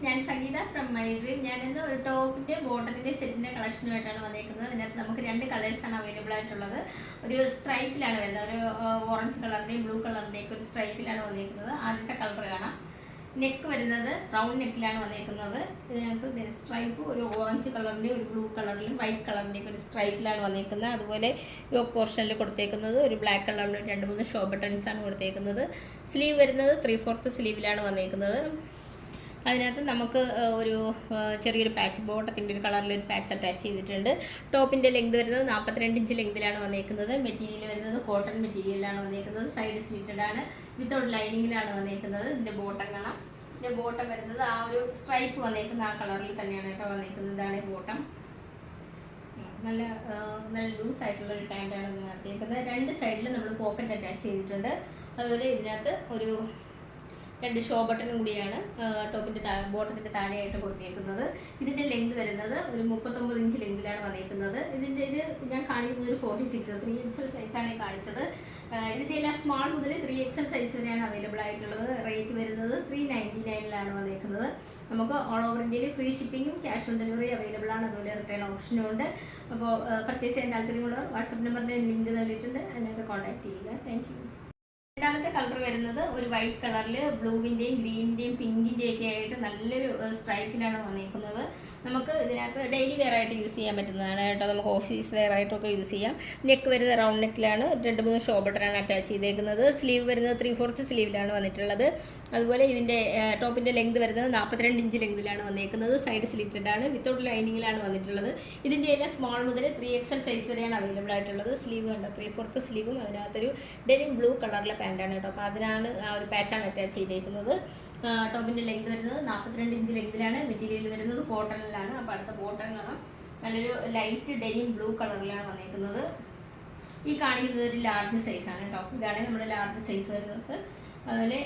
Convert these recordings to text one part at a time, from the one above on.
ഞാൻ സംഗീത from my dream. ഞാനിന്ന് ഒരു ടോപ്പിൻ്റെ ബോട്ടത്തിൻ്റെ സെറ്റിൻ്റെ കളക്ഷനുമായിട്ടാണ് വന്നേക്കുന്നത്. അതിനകത്ത് നമുക്ക് രണ്ട് കളേഴ്സാണ് അവൈലബിൾ ആയിട്ടുള്ളത്. ഒരു സ്ട്രൈപ്പിലാണ് വരുന്നത്, ഒരു ഓറഞ്ച് കളറിൻ്റെയും ബ്ലൂ കളറിൻ്റെയൊക്കെ ഒരു സ്ട്രൈപ്പിലാണ് വന്നേക്കുന്നത്. ആദ്യത്തെ കളർ കാണാം. നെക്ക് വരുന്നത് റൗണ്ട് നെക്കിലാണ് വന്നേക്കുന്നത്. ഇതിനകത്ത് സ്ട്രൈപ്പ് ഒരു ഓറഞ്ച് കളറിൻ്റെയും ഒരു ബ്ലൂ കളറിലും വൈറ്റ് കളറിൻ്റെയൊക്കെ ഒരു സ്ട്രൈപ്പിലാണ് വന്നേക്കുന്നത്. അതുപോലെ യോക്ക് പോർഷനിൽ കൊടുത്തേക്കുന്നത് ഒരു ബ്ലാക്ക് കളറിലും 2-3 ഷോ ബട്ടൺസാണ് കൊടുത്തേക്കുന്നത്. സ്ലീവ് വരുന്നത് 3/4 സ്ലീവിലാണ് വന്നേക്കുന്നത്. അതിനകത്ത് നമുക്ക് ഒരു ചെറിയൊരു പാച്ച്, ബോട്ടത്തിൻ്റെ ഒരു കളറിലൊരു പാച്ച് അറ്റാച്ച് ചെയ്തിട്ടുണ്ട്. ടോപ്പിൻ്റെ ലെങ്ത് വരുന്നത് 42 ഇഞ്ച് ലെങ്തിലാണ് വന്നേക്കുന്നത്. മെറ്റീരിയൽ വരുന്നത് കോട്ടൺ മെറ്റീരിയലാണ് വന്നേക്കുന്നത്. സൈഡ് സ്ലിറ്റഡ് ആണ്, വിത്തൗട്ട് ലൈനിങ്ങിലാണ് വന്നേക്കുന്നത്. ഇതിൻ്റെ ബോട്ടം കാണാം. ഇതിൻ്റെ ബോട്ടം വരുന്നത് ആ ഒരു സ്ട്രൈപ്പ് വന്നേക്കുന്ന ആ കളറിൽ തന്നെയാണ് കേട്ടോ വന്നേക്കുന്നത്. ഇതാണ് ബോട്ടം. നല്ല ലൂസ് ആയിട്ടുള്ള ഒരു പാൻറ്റാണ് ഇതിനകത്തേക്കുന്നത്. രണ്ട് സൈഡിലും നമ്മൾ പോക്കറ്റ് അറ്റാച്ച് ചെയ്തിട്ടുണ്ട്. അതുപോലെ ഇതിനകത്ത് ഒരു 2 ഷോ ബട്ടണും കൂടിയാണ് ടോപ്പിൻ്റെ ബോട്ടത്തിൻ്റെ താഴെയായിട്ട് കൊടുത്തേക്കുന്നത്. ഇതിൻ്റെ ലെങ്ത് വരുന്നത് ഒരു 39 ഇഞ്ച് ലെങ്തിലാണ് വന്നേക്കുന്നത്. ഇത് ഞാൻ കാണിക്കുന്നത് ഒരു 46, 3XL സൈസാണ് ഈ കാണിച്ചത്. ഇതിൻ്റെ എല്ലാം സ്മാൾ മുതൽ 3XL സൈസ് വരെയാണ് അവൈലബിൾ ആയിട്ടുള്ളത്. റേറ്റ് വരുന്നത് 399 വന്നേക്കുന്നത്. നമുക്ക് ഓൾ ഓവർ ഇന്ത്യയിൽ ഫ്രീ ഷിപ്പിങ്ങും ക്യാഷ് ഓൺ ഡെലിവറി അവൈലബിൾ ആണ്. അതുപോലെ റിട്ടേൺ ഓപ്ഷനും ഉണ്ട്. അപ്പോൾ പർച്ചേസ് ചെയ്യാൻ താല്പര്യമുള്ള വാട്സപ്പ് നമ്പറിൻ്റെ ലിങ്ക് നൽകിയിട്ടുണ്ട്. അതിനകത്ത് കോൺടാക്ട് ചെയ്യുക. Thank you. രണ്ടാമത്തെ കളർ വരുന്നത് ഒരു വൈറ്റ് കളറിൽ ബ്ലൂവിൻ്റെയും ഗ്രീനിൻ്റെയും പിങ്കിൻ്റെയും ഒക്കെ ആയിട്ട് നല്ലൊരു സ്ട്രൈപ്പിലാണ് വന്നിരിക്കുന്നത്. നമുക്ക് ഇതിനകത്ത് ഡെയിലി വെയർ ആയിട്ട് യൂസ് ചെയ്യാൻ പറ്റുന്നതാണ് കേട്ടോ. നമുക്ക് ഓഫീസ് വെയർ ആയിട്ടൊക്കെ യൂസ് ചെയ്യാം. നെക്ക് വരുന്നത് റൗണ്ട് നെക്കിലാണ്, 2-3 ഷോ ബട്ടണാണ് അറ്റാച്ച് ചെയ്തേക്കുന്നത്. സ്ലീവ് വരുന്നത് 3/4 സ്ലീവിലാണ് വന്നിട്ടുള്ളത്. അതുപോലെ ഇതിൻ്റെ ടോപ്പിൻ്റെ ലെങ്ത് വരുന്നത് 42 ഇഞ്ച് ലെങ്തിലാണ് വന്നിരിക്കുന്നത്. സൈഡ് സ്ലിറ്റഡ് ആണ്, വിത്തൗട്ട് ലൈനിങ്ങിലാണ് വന്നിട്ടുള്ളത്. ഇതിൻ്റെ എല്ലാം സ്മോൾ മുതൽ 3XL സൈസ് വരെയാണ് അവൈലബിൾ ആയിട്ടുള്ളത്. സ്ലീവ് കണ്ടോ, 3/4 സ്ലീവും അതിനകത്തൊരു ഡെനിം ബ്ലൂ കളറിലെ പാൻറ്റാണ് കേട്ടോ. അപ്പോൾ അതിനാണ് ആ ഒരു പാച്ചാണ് അറ്റാച്ച് ചെയ്തേക്കുന്നത്. ടോപ്പിൻ്റെ ലെങ്ത് വരുന്നത് 42 ഇഞ്ച് ലെങ്തിലാണ്. മെറ്റീരിയൽ വരുന്നത് കോട്ടണിലാണ്. അപ്പോൾ അടുത്ത ബോട്ടം കാണാം. നല്ലൊരു ലൈറ്റ് ഡെനിം ബ്ലൂ കളറിലാണ് വന്നിരിക്കുന്നത്. ഈ കാണിക്കുന്നത് ഒരു ലാർജ് സൈസാണ് കേട്ടോ. ഇതാണ് നമ്മുടെ ലാർജ് സൈസ് വരുന്നത്. അതുപോലെ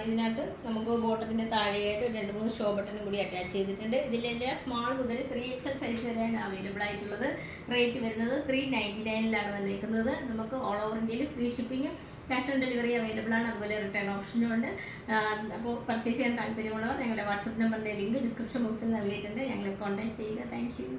ഇതിനകത്ത് നമുക്ക് ബോട്ടത്തിൻ്റെ താഴെയായിട്ട് 2-3 ഷോ ബട്ടണും കൂടി അറ്റാച്ച് ചെയ്തിട്ടുണ്ട്. ഇതിലെല്ലാം സ്മാൾ മുതൽ 3XL സൈസ് വരെയാണ് അവൈലബിൾ ആയിട്ടുള്ളത്. റേറ്റ് വരുന്നത് 399 വന്നിരിക്കുന്നത്. നമുക്ക് ഓൾ ഓവർ ഇന്ത്യയിൽ ഫ്രീ ഷിപ്പിങ്ങും ക്യാഷ് ഓൺ ഡെലിവറി അവൈലബിൾ ആണ്. അതുപോലെ റിട്ടേൺ ഓപ്ഷനും ഉണ്ട്. അപ്പോൾ പർച്ചേസ് ചെയ്യാൻ താല്പര്യമുള്ളവർ ഞങ്ങളുടെ വാട്സപ്പ് നമ്പറിൻ്റെ ലിങ്ക് ഡിസ്ക്രിപ്ഷൻ ബോക്സിൽ നൽകിയിട്ടുണ്ട്. ഞങ്ങളെ കോൺടാക്ട് ചെയ്യുക. Thank you.